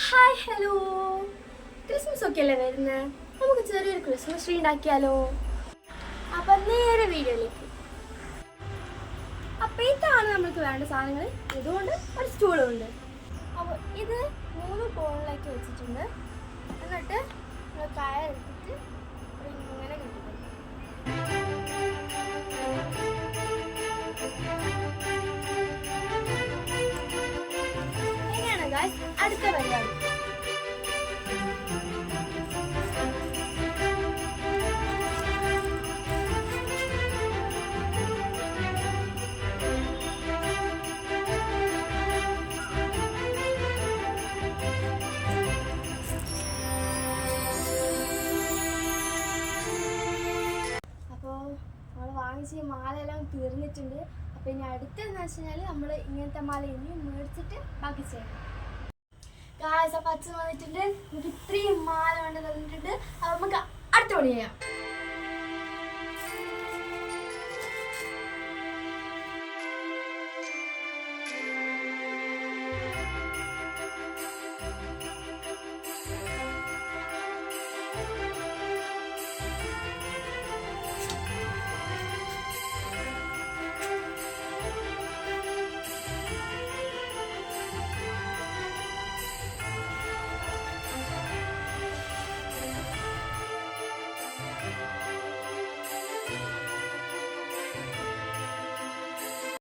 Hi hello, Christmas ഒക്കെ അല്ലേ വരുന്നത്. നമുക്ക് ചെറിയൊരു ക്രിസ്മസ് ട്രീ ഉണ്ടാക്കിയാലോ? അപ്പം നേരെ വീഡിയോയിലേക്ക്. അപ്പം ഇതാണ് നമ്മൾക്ക് വേണ്ട സാധനങ്ങൾ. ഇതുകൊണ്ട് ഒരു സ്റ്റൂളും ഉണ്ട്. അപ്പോൾ ഇത് 3 കോണിലേക്ക് വെച്ചിട്ടുണ്ട്. എന്നിട്ട് നമ്മൾ കയറെടുത്തിട്ട് ഇങ്ങനെ കിട്ടും. ഇങ്ങനെയാണ് ഗായ്സ് അടുത്ത പരിപാടി. നമ്മൾ വാങ്ങിച്ച മാലയെല്ലാം തീർന്നിട്ടുണ്ട്. അപ്പോൾ ഇനി അടുത്തെന്ന് വെച്ച് കഴിഞ്ഞാൽ നമ്മൾ ഇങ്ങനത്തെ മാല ഇനിയും മേടിച്ചിട്ട് ബാക്കി ചെയ്യണം. ഗായ്സ്, അപ്പോൾ അച്ഛൻ വന്നിട്ടുണ്ട്. നമുക്ക് ഇത്രയും മാല വേണ്ടി തന്നിട്ടുണ്ട്. അപ്പോൾ നമുക്ക് അടുത്ത പണി ചെയ്യാം.